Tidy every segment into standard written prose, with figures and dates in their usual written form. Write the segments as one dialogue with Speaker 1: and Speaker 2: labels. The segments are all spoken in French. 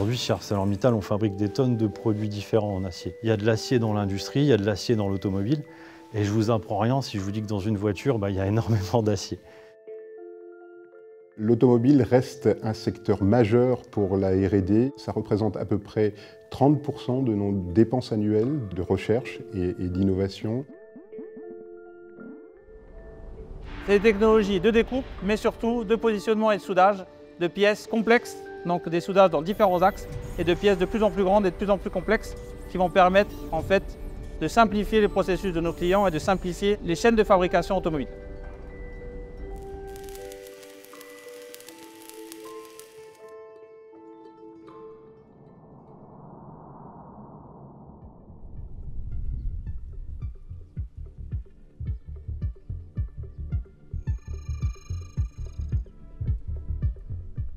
Speaker 1: Aujourd'hui, chez ArcelorMittal, on fabrique des tonnes de produits différents en acier. Il y a de l'acier dans l'industrie, il y a de l'acier dans l'automobile. Et je vous apprends rien si je vous dis que dans une voiture, il y a énormément d'acier.
Speaker 2: L'automobile reste un secteur majeur pour la R&D. Ça représente à peu près 30% de nos dépenses annuelles de recherche et d'innovation.
Speaker 3: C'est des technologies de découpe, mais surtout de positionnement et de soudage de pièces complexes, donc des soudages dans différents axes, et de pièces de plus en plus grandes et de plus en plus complexes, qui vont permettre en fait de simplifier les processus de nos clients et de simplifier les chaînes de fabrication automobile.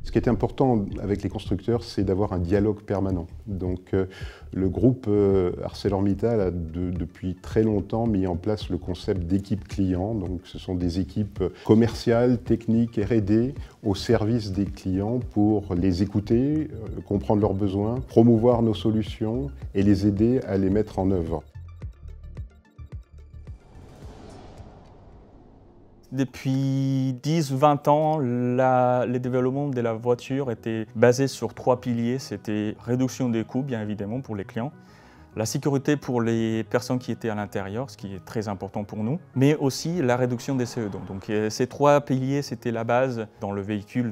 Speaker 2: Ce qui est important avec les constructeurs, c'est d'avoir un dialogue permanent. Donc le groupe ArcelorMittal a depuis très longtemps mis en place le concept d'équipe client. Donc ce sont des équipes commerciales, techniques, R&D au service des clients pour les écouter, comprendre leurs besoins, promouvoir nos solutions et les aider à les mettre en œuvre.
Speaker 4: Depuis 10-20 ans, le développement de la voiture était basé sur 3 piliers. C'était réduction des coûts, bien évidemment, pour les clients, la sécurité pour les personnes qui étaient à l'intérieur, ce qui est très important pour nous, mais aussi la réduction des CO2. Donc ces 3 piliers, c'était la base dans le véhicule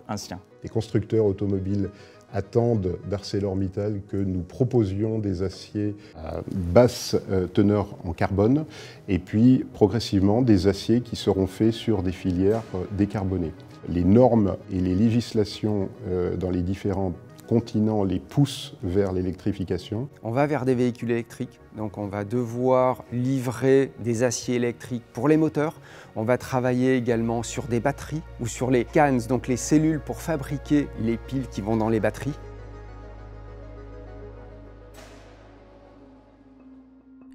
Speaker 4: ancien.
Speaker 2: Les constructeurs automobiles attendent d'ArcelorMittal que nous proposions des aciers à basse teneur en carbone et puis progressivement des aciers qui seront faits sur des filières décarbonées. Les normes et les législations dans les différents continents les poussent vers l'électrification.
Speaker 5: On va vers des véhicules électriques, donc on va devoir livrer des aciers électriques pour les moteurs. On va travailler également sur des batteries ou sur les cans, donc les cellules pour fabriquer les piles qui vont dans les batteries.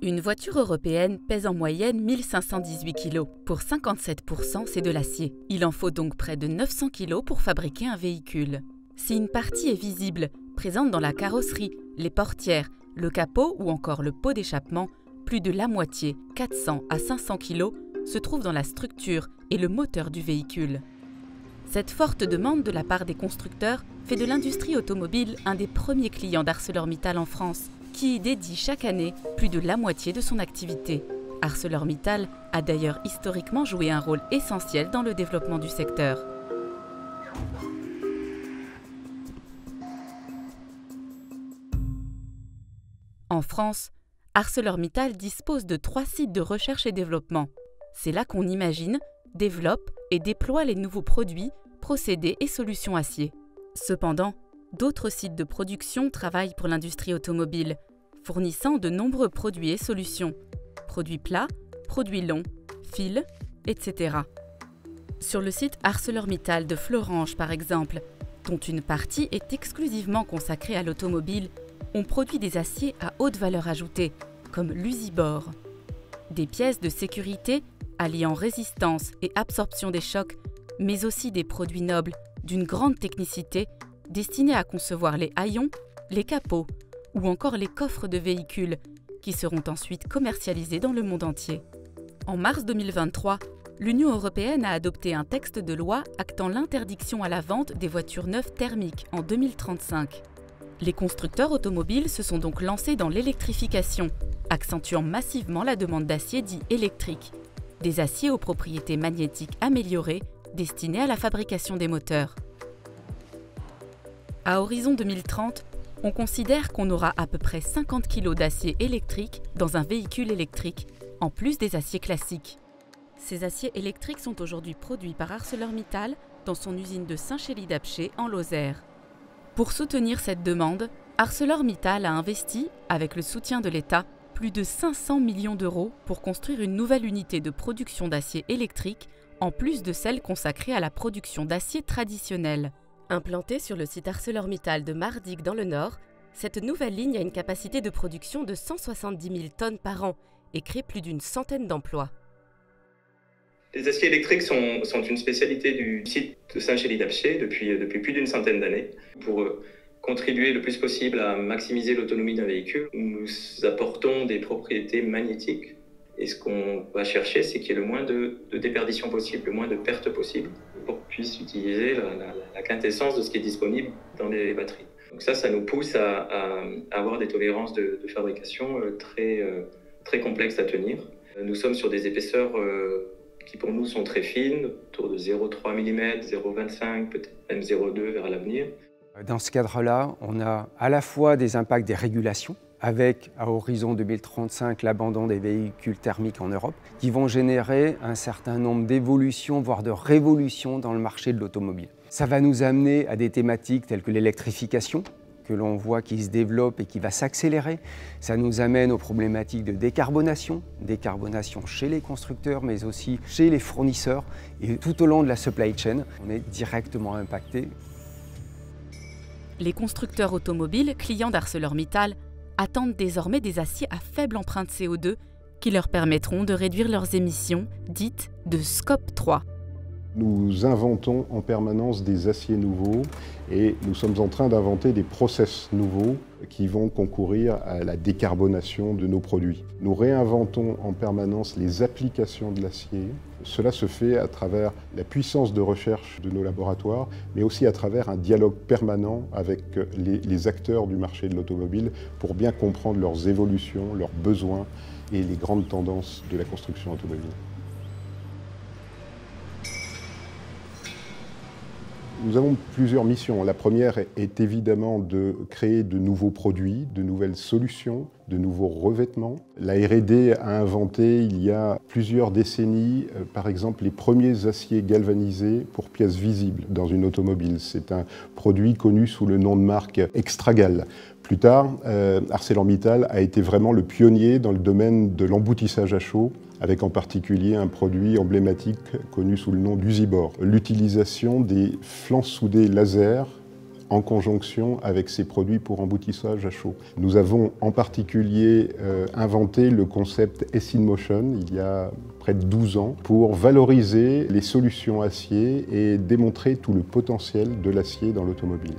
Speaker 6: Une voiture européenne pèse en moyenne 1518 kg. Pour 57%, c'est de l'acier. Il en faut donc près de 900 kg pour fabriquer un véhicule. Si une partie est visible, présente dans la carrosserie, les portières, le capot ou encore le pot d'échappement, plus de la moitié, 400 à 500 kg, se trouve dans la structure et le moteur du véhicule. Cette forte demande de la part des constructeurs fait de l'industrie automobile un des premiers clients d'ArcelorMittal en France, qui y dédie chaque année plus de la moitié de son activité. ArcelorMittal a d'ailleurs historiquement joué un rôle essentiel dans le développement du secteur. En France, ArcelorMittal dispose de 3 sites de recherche et développement. C'est là qu'on imagine, développe et déploie les nouveaux produits, procédés et solutions acier. Cependant, d'autres sites de production travaillent pour l'industrie automobile, fournissant de nombreux produits et solutions. Produits plats, produits longs, fils, etc. Sur le site ArcelorMittal de Florange, par exemple, dont une partie est exclusivement consacrée à l'automobile, on produit des aciers à haute valeur ajoutée, comme l'usibore. Des pièces de sécurité alliant résistance et absorption des chocs, mais aussi des produits nobles d'une grande technicité destinés à concevoir les haillons, les capots ou encore les coffres de véhicules qui seront ensuite commercialisés dans le monde entier. En mars 2023, l'Union européenne a adopté un texte de loi actant l'interdiction à la vente des voitures neuves thermiques en 2035. Les constructeurs automobiles se sont donc lancés dans l'électrification, accentuant massivement la demande d'acier dit électrique, des aciers aux propriétés magnétiques améliorées destinés à la fabrication des moteurs. À horizon 2030, on considère qu'on aura à peu près 50 kg d'acier électrique dans un véhicule électrique, en plus des aciers classiques. Ces aciers électriques sont aujourd'hui produits par ArcelorMittal dans son usine de Saint-Chély-d'Apcher en Lozère. Pour soutenir cette demande, ArcelorMittal a investi, avec le soutien de l'État, plus de 500 millions d'euros pour construire une nouvelle unité de production d'acier électrique, en plus de celle consacrée à la production d'acier traditionnel. Implantée sur le site ArcelorMittal de Mardic dans le Nord, cette nouvelle ligne a une capacité de production de 170 000 tonnes par an et crée plus d'une centaine d'emplois.
Speaker 7: Les aciers électriques sont une spécialité du site de Saint-Chély-d'Apcher depuis plus d'une centaine d'années. Pour contribuer le plus possible à maximiser l'autonomie d'un véhicule. Nous apportons des propriétés magnétiques et ce qu'on va chercher, c'est qu'il y ait le moins de déperdition possible, le moins de pertes possible pour qu'on puisse utiliser la quintessence de ce qui est disponible dans les batteries. Donc ça nous pousse à avoir des tolérances de fabrication très complexes à tenir. Nous sommes sur des épaisseurs qui pour nous sont très fines, autour de 0,3 mm, 0,25, peut-être même 0,2 vers l'avenir.
Speaker 5: Dans ce cadre-là, on a à la fois des impacts des régulations, avec à horizon 2035 l'abandon des véhicules thermiques en Europe, qui vont générer un certain nombre d'évolutions, voire de révolutions dans le marché de l'automobile. Ça va nous amener à des thématiques telles que l'électrification, que l'on voit qui se développe et qui va s'accélérer. Ça nous amène aux problématiques de décarbonation chez les constructeurs, mais aussi chez les fournisseurs. Et tout au long de la supply chain, on est directement impacté.
Speaker 6: Les constructeurs automobiles, clients d'ArcelorMittal, attendent désormais des aciers à faible empreinte CO2 qui leur permettront de réduire leurs émissions, dites de Scope 3.
Speaker 2: Nous inventons en permanence des aciers nouveaux et nous sommes en train d'inventer des process nouveaux qui vont concourir à la décarbonation de nos produits. Nous réinventons en permanence les applications de l'acier. Cela se fait à travers la puissance de recherche de nos laboratoires, mais aussi à travers un dialogue permanent avec les acteurs du marché de l'automobile pour bien comprendre leurs évolutions, leurs besoins et les grandes tendances de la construction automobile. Nous avons plusieurs missions. La première est évidemment de créer de nouveaux produits, de nouvelles solutions, de nouveaux revêtements. La R&D a inventé il y a plusieurs décennies, par exemple, les premiers aciers galvanisés pour pièces visibles dans une automobile. C'est un produit connu sous le nom de marque Extragal. Plus tard, ArcelorMittal a été vraiment le pionnier dans le domaine de l'emboutissage à chaud, avec en particulier un produit emblématique connu sous le nom d'Usibor. L'utilisation des flancs soudés laser en conjonction avec ces produits pour emboutissage à chaud. Nous avons en particulier inventé le concept S-in-Motion il y a près de 12 ans pour valoriser les solutions acier et démontrer tout le potentiel de l'acier dans l'automobile.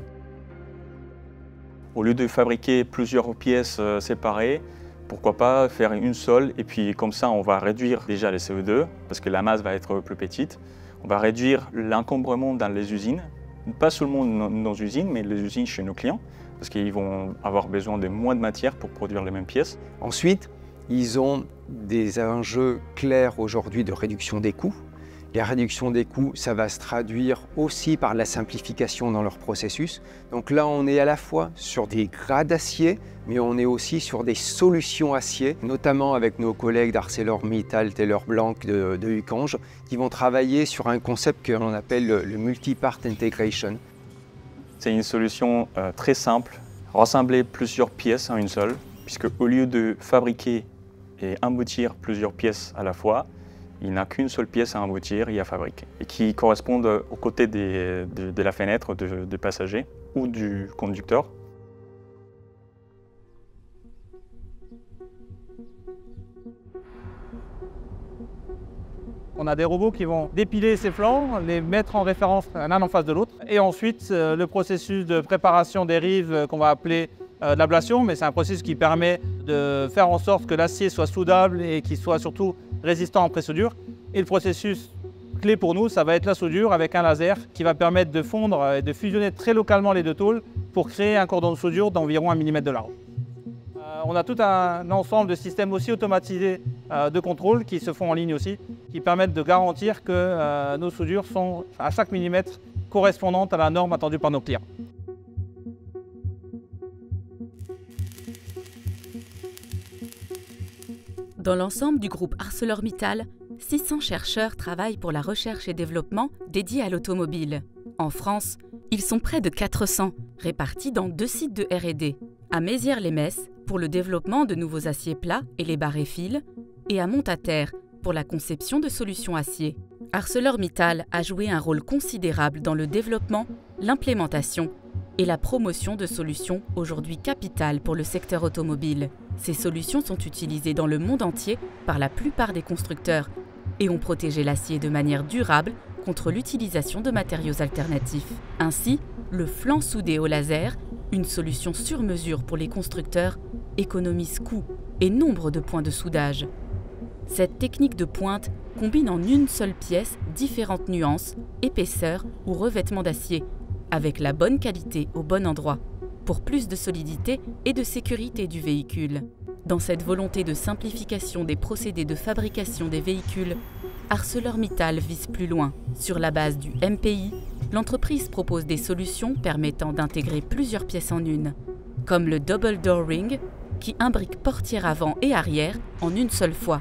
Speaker 4: Au lieu de fabriquer plusieurs pièces séparées, pourquoi pas faire une seule et puis comme ça on va réduire déjà les CO2 parce que la masse va être plus petite. On va réduire l'encombrement dans les usines, pas seulement dans nos usines mais les usines chez nos clients parce qu'ils vont avoir besoin de moins de matière pour produire les mêmes pièces.
Speaker 5: Ensuite, ils ont des enjeux clairs aujourd'hui de réduction des coûts. La réduction des coûts, ça va se traduire aussi par la simplification dans leur processus. Donc là, on est à la fois sur des grades d'acier, mais on est aussi sur des solutions acier, notamment avec nos collègues d'ArcelorMittal, Taylor Blanc de Ucange, qui vont travailler sur un concept que l'on appelle le multi-part integration.
Speaker 4: C'est une solution très simple, rassembler plusieurs pièces en une seule, puisque au lieu de fabriquer et emboutir plusieurs pièces à la fois, il n'a qu'une seule pièce à emboutir et à fabriquer, et qui correspondent aux côtés de la fenêtre du passager ou du conducteur.
Speaker 3: On a des robots qui vont dépiler ces flancs, les mettre en référence l'un en face de l'autre. Et ensuite, le processus de préparation des rives qu'on va appeler de l'ablation, mais c'est un processus qui permet de faire en sorte que l'acier soit soudable et qu'il soit surtout résistant en pré-soudure. Et le processus clé pour nous, ça va être la soudure avec un laser qui va permettre de fondre et de fusionner très localement les deux tôles pour créer un cordon de soudure d'environ 1 mm de large. On a tout un ensemble de systèmes aussi automatisés de contrôle qui se font en ligne aussi, qui permettent de garantir que nos soudures sont à chaque millimètre correspondantes à la norme attendue par nos clients.
Speaker 6: Dans l'ensemble du groupe ArcelorMittal, 600 chercheurs travaillent pour la recherche et développement dédiée à l'automobile. En France, ils sont près de 400, répartis dans 2 sites de R&D, à Mézières-les-Messes pour le développement de nouveaux aciers plats et les barres et fils, et à Montataire pour la conception de solutions acier. ArcelorMittal a joué un rôle considérable dans le développement, l'implémentation et la promotion de solutions aujourd'hui capitales pour le secteur automobile. Ces solutions sont utilisées dans le monde entier par la plupart des constructeurs et ont protégé l'acier de manière durable contre l'utilisation de matériaux alternatifs. Ainsi, le flanc soudé au laser Une solution sur mesure pour les constructeurs économise coûts et nombre de points de soudage. Cette technique de pointe combine en une seule pièce différentes nuances, épaisseurs ou revêtements d'acier, avec la bonne qualité au bon endroit, pour plus de solidité et de sécurité du véhicule. Dans cette volonté de simplification des procédés de fabrication des véhicules, ArcelorMittal vise plus loin. Sur la base du MPI, l'entreprise propose des solutions permettant d'intégrer plusieurs pièces en une, comme le Double Door Ring, qui imbrique portière avant et arrière en une seule fois,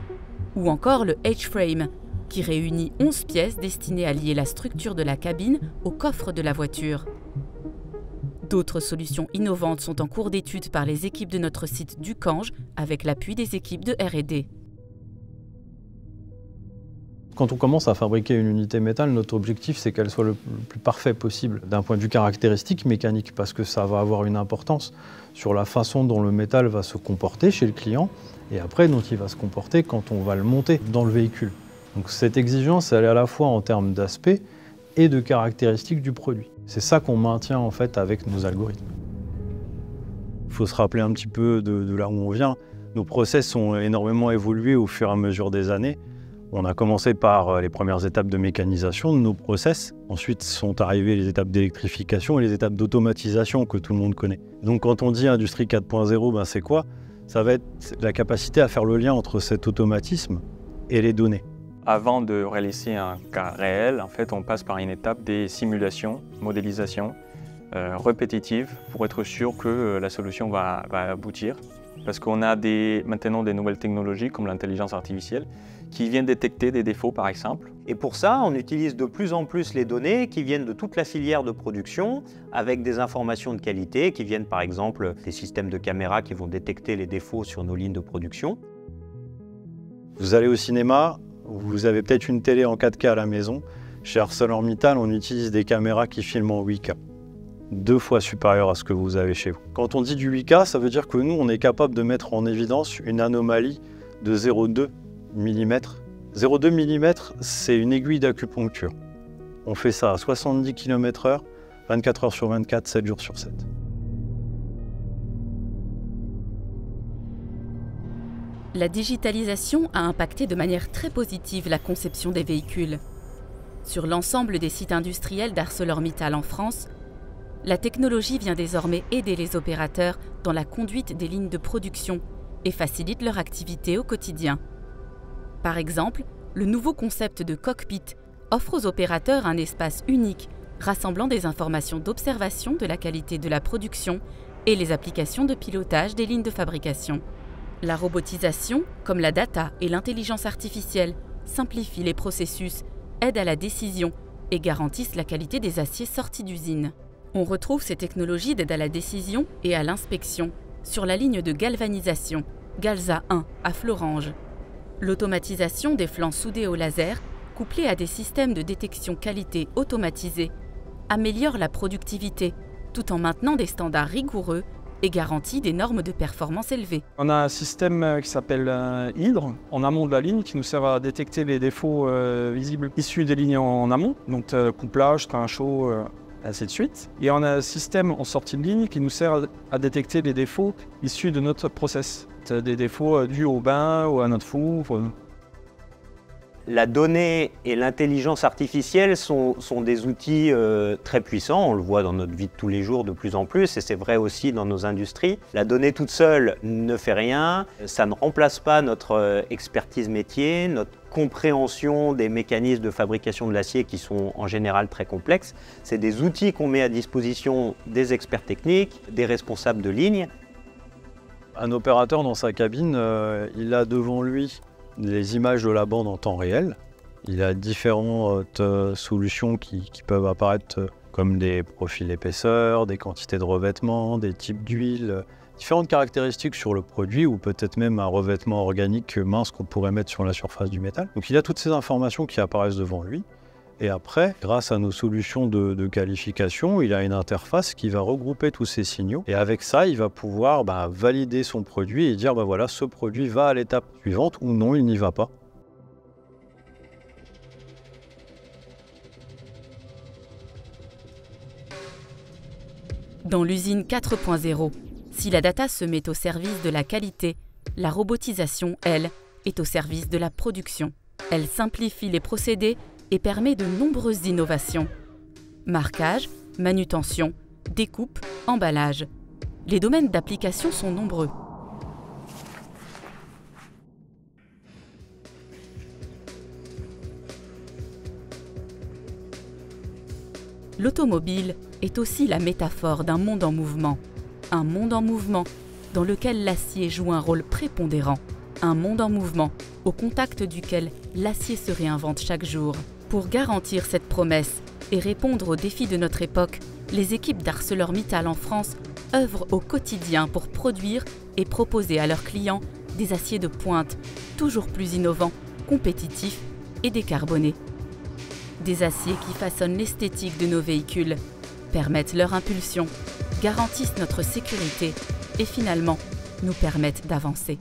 Speaker 6: ou encore le H-Frame, qui réunit 11 pièces destinées à lier la structure de la cabine au coffre de la voiture. D'autres solutions innovantes sont en cours d'étude par les équipes de notre site Ducange avec l'appui des équipes de R&D.
Speaker 1: Quand on commence à fabriquer une unité métal, notre objectif c'est qu'elle soit le plus parfait possible d'un point de vue caractéristique mécanique, parce que ça va avoir une importance sur la façon dont le métal va se comporter chez le client et après dont il va se comporter quand on va le monter dans le véhicule. Donc cette exigence, elle est à la fois en termes d'aspect et de caractéristiques du produit. C'est ça qu'on maintient en fait avec nos algorithmes. Il faut se rappeler un petit peu de là où on vient. Nos process ont énormément évolué au fur et à mesure des années. On a commencé par les premières étapes de mécanisation de nos process. Ensuite sont arrivées les étapes d'électrification et les étapes d'automatisation que tout le monde connaît. Donc quand on dit Industrie 4.0, ben c'est quoi? Ça va être la capacité à faire le lien entre cet automatisme et les données.
Speaker 4: Avant de réaliser un cas réel, en fait, on passe par une étape des simulations, modélisation répétitive pour être sûr que la solution va aboutir. Parce qu'on a maintenant des nouvelles technologies comme l'intelligence artificielle qui viennent détecter des défauts par exemple.
Speaker 8: Et pour ça, on utilise de plus en plus les données qui viennent de toute la filière de production avec des informations de qualité qui viennent par exemple des systèmes de caméras qui vont détecter les défauts sur nos lignes de production.
Speaker 1: Vous allez au cinéma, vous avez peut-être une télé en 4K à la maison. Chez ArcelorMittal, on utilise des caméras qui filment en 8K. 2 fois supérieur à ce que vous avez chez vous. Quand on dit du 8K, ça veut dire que nous, on est capable de mettre en évidence une anomalie de 0,2 mm. 0,2 mm, c'est une aiguille d'acupuncture. On fait ça à 70 km/h, 24 heures sur 24, 7 jours sur 7.
Speaker 6: La digitalisation a impacté de manière très positive la conception des véhicules. Sur l'ensemble des sites industriels d'ArcelorMittal en France, la technologie vient désormais aider les opérateurs dans la conduite des lignes de production et facilite leur activité au quotidien. Par exemple, le nouveau concept de cockpit offre aux opérateurs un espace unique rassemblant des informations d'observation de la qualité de la production et les applications de pilotage des lignes de fabrication. La robotisation, comme la data et l'intelligence artificielle, simplifie les processus, aident à la décision et garantissent la qualité des aciers sortis d'usine. On retrouve ces technologies d'aide à la décision et à l'inspection sur la ligne de galvanisation, Galza 1 à Florange. L'automatisation des flancs soudés au laser, couplée à des systèmes de détection qualité automatisés, améliore la productivité tout en maintenant des standards rigoureux et garantit des normes de performance élevées.
Speaker 9: On a un système qui s'appelle Hydre en amont de la ligne qui nous sert à détecter les défauts visibles issus des lignes en amont, donc couplage, train chaud, ainsi de suite. Et on a un système en sortie de ligne qui nous sert à détecter les défauts issus de notre process, des défauts dus au bain ou à notre four.
Speaker 8: La donnée et l'intelligence artificielle sont des outils très puissants, on le voit dans notre vie de tous les jours de plus en plus et c'est vrai aussi dans nos industries. La donnée toute seule ne fait rien, ça ne remplace pas notre expertise métier, notre compréhension des mécanismes de fabrication de l'acier qui sont en général très complexes. C'est des outils qu'on met à disposition des experts techniques, des responsables de ligne.
Speaker 1: Un opérateur dans sa cabine, il a devant lui les images de la bande en temps réel. Il a différentes solutions qui peuvent apparaître comme des profils épaisseur, des quantités de revêtement, des types d'huile, différentes caractéristiques sur le produit ou peut-être même un revêtement organique mince qu'on pourrait mettre sur la surface du métal. Donc il a toutes ces informations qui apparaissent devant lui. Et après, grâce à nos solutions de qualification, il a une interface qui va regrouper tous ces signaux. Et avec ça, il va pouvoir valider son produit et dire voilà, ce produit va à l'étape suivante ou non, il n'y va pas.
Speaker 6: Dans l'usine 4.0, si la data se met au service de la qualité, la robotisation, elle, est au service de la production. Elle simplifie les procédés et permet de nombreuses innovations. Marquage, manutention, découpe, emballage. Les domaines d'application sont nombreux. L'automobile est aussi la métaphore d'un monde en mouvement. Un monde en mouvement dans lequel l'acier joue un rôle prépondérant. Un monde en mouvement au contact duquel l'acier se réinvente chaque jour. Pour garantir cette promesse et répondre aux défis de notre époque, les équipes d'ArcelorMittal en France œuvrent au quotidien pour produire et proposer à leurs clients des aciers de pointe, toujours plus innovants, compétitifs et décarbonés. Des aciers qui façonnent l'esthétique de nos véhicules, permettent leur impulsion, garantissent notre sécurité et finalement nous permettent d'avancer.